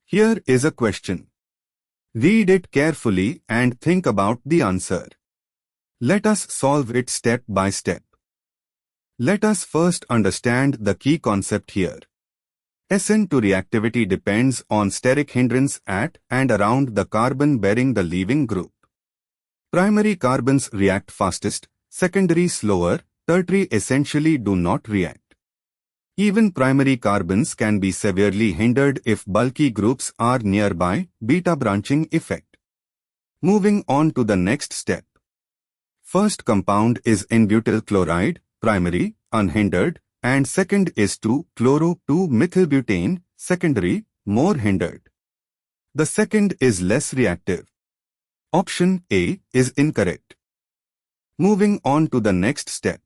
Here is a question. Read it carefully and think about the answer. Let us solve it step by step. Let us first understand the key concept here. SN2 reactivity depends on steric hindrance at and around the carbon bearing the leaving group. Primary carbons react fastest, secondary slower, tertiary essentially do not react. Even primary carbons can be severely hindered if bulky groups are nearby, beta branching effect. Moving on to the next step. First compound is N-butyl chloride, primary, unhindered, and second is 2-chloro-2-methylbutane, secondary, more hindered. The second is less reactive. Option A is incorrect. Moving on to the next step.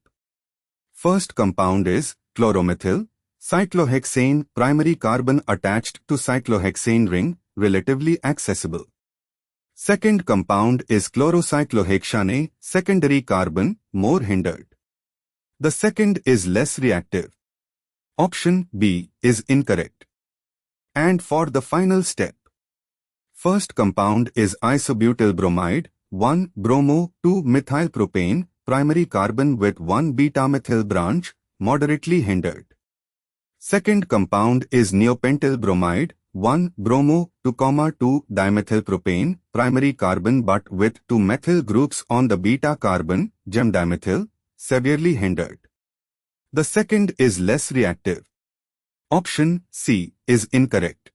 First compound is chloromethyl, cyclohexane, primary carbon attached to cyclohexane ring, relatively accessible. Second compound is chlorocyclohexane, secondary carbon, more hindered. The second is less reactive. Option B is incorrect. And for the final step. First compound is isobutyl bromide, 1-bromo-2-methylpropane, primary carbon with 1 beta-methyl branch, moderately hindered. Second compound is neopentyl bromide, 1-bromo-2,2-dimethylpropane, primary carbon but with 2 methyl groups on the beta carbon, gem-dimethyl, severely hindered. The second is less reactive. Option C is incorrect.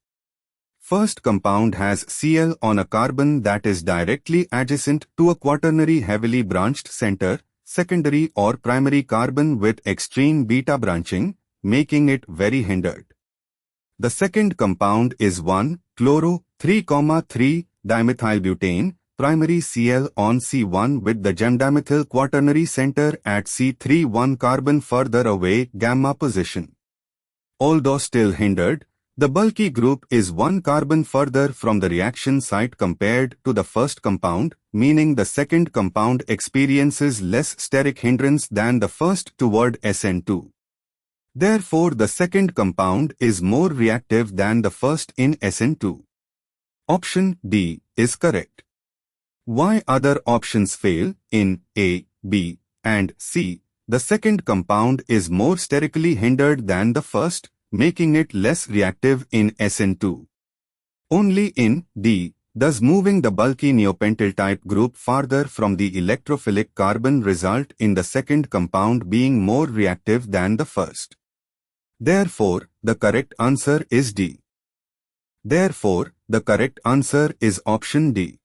First compound has Cl on a carbon that is directly adjacent to a quaternary heavily branched center, secondary or primary carbon with extreme beta branching, making it very hindered. The second compound is 1-chloro-3,3-dimethylbutane, primary Cl on C1 with the gem-dimethyl quaternary center at C3 1 carbon further away gamma position. Although still hindered, the bulky group is 1 carbon further from the reaction site compared to the first compound, meaning the second compound experiences less steric hindrance than the first toward SN2. Therefore, the second compound is more reactive than the first in SN2. Option D is correct. Why other options fail? In A, B, and C, the second compound is more sterically hindered than the first, making it less reactive in SN2. Only in D does moving the bulky neopentyl type group farther from the electrophilic carbon result in the second compound being more reactive than the first. Therefore, the correct answer is D. Therefore, the correct answer is option D.